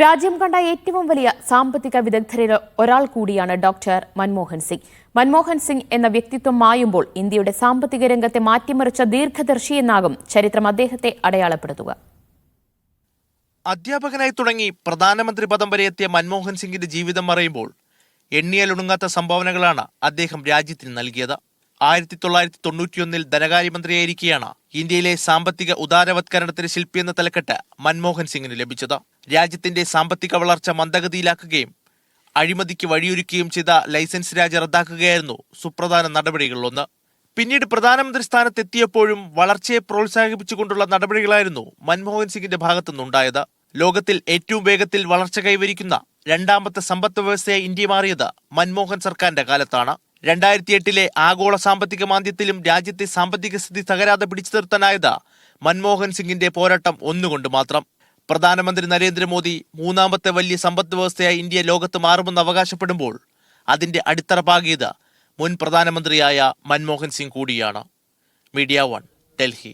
രാജ്യം കണ്ട ഏറ്റവും വലിയ സാമ്പത്തിക വിദഗ്ധരിൽ ഒരാൾ കൂടിയാണ് ഡോക്ടർ മൻമോഹൻ സിംഗ്. മൻമോഹൻ സിംഗ് എന്ന വ്യക്തിത്വം മായുമ്പോൾ ഇന്ത്യയുടെ സാമ്പത്തിക രംഗത്തെ മാറ്റിമറിച്ച ദീർഘദർശിയെന്നാകും ചരിത്രം അദ്ദേഹത്തെ അടയാളപ്പെടുത്തുക. അധ്യാപകനായി തുടങ്ങി പ്രധാനമന്ത്രി പദം വരെ എത്തിയ മൻമോഹൻ സിംഗിന്റെ ജീവിതം മറയുമ്പോൾ എണ്ണിയാലൊടുങ്ങാത്ത സംഭാവനകളാണ് അദ്ദേഹം രാജ്യത്തിന് നൽകിയത്. 1991 ധനകാര്യമന്ത്രിയായിരിക്കെയാണ് ഇന്ത്യയിലെ സാമ്പത്തിക ഉദാരവത്കരണത്തിന് ശില്പിയെന്ന തലക്കെട്ട് മൻമോഹൻ സിംഗിന് ലഭിച്ചത്. രാജ്യത്തിന്റെ സാമ്പത്തിക വളർച്ച മന്ദഗതിയിലാക്കുകയും അഴിമതിക്ക് വഴിയൊരുക്കുകയും ചെയ്ത ലൈസൻസ് രാജ് റദ്ദാക്കുകയായിരുന്നു സുപ്രധാന നടപടികളിലൊന്ന്. പിന്നീട് പ്രധാനമന്ത്രി സ്ഥാനത്തെത്തിയപ്പോഴും വളർച്ചയെ പ്രോത്സാഹിപ്പിച്ചുകൊണ്ടുള്ള നടപടികളായിരുന്നു മൻമോഹൻ സിംഗിന്റെ ഭാഗത്തുനിന്നുണ്ടായത്. ലോകത്തിൽ ഏറ്റവും വേഗത്തിൽ വളർച്ച കൈവരിക്കുന്ന രണ്ടാമത്തെ സമ്പദ് വ്യവസ്ഥയായി ഇന്ത്യ മാറിയത് മൻമോഹൻ സർക്കാരിന്റെ കാലത്താണ്. 2008 ആഗോള സാമ്പത്തിക മാന്ദ്യത്തിലും രാജ്യത്തെ സാമ്പത്തിക സ്ഥിതി തകരാതെ പിടിച്ചു നിർത്താനായത് മൻമോഹൻ സിംഗിന്റെ പോരാട്ടം ഒന്നുകൊണ്ട് മാത്രം. പ്രധാനമന്ത്രി നരേന്ദ്രമോദി മൂന്നാമത്തെ വലിയ സമ്പദ് വ്യവസ്ഥയായി ഇന്ത്യ ലോകത്ത് മാറുമെന്ന് അവകാശപ്പെടുമ്പോൾ അതിന്റെ അടിത്തറ പാകിയത് മുൻ പ്രധാനമന്ത്രിയായ മൻമോഹൻ സിംഗ് കൂടിയാണ്. മീഡിയ 1, ഡൽഹി.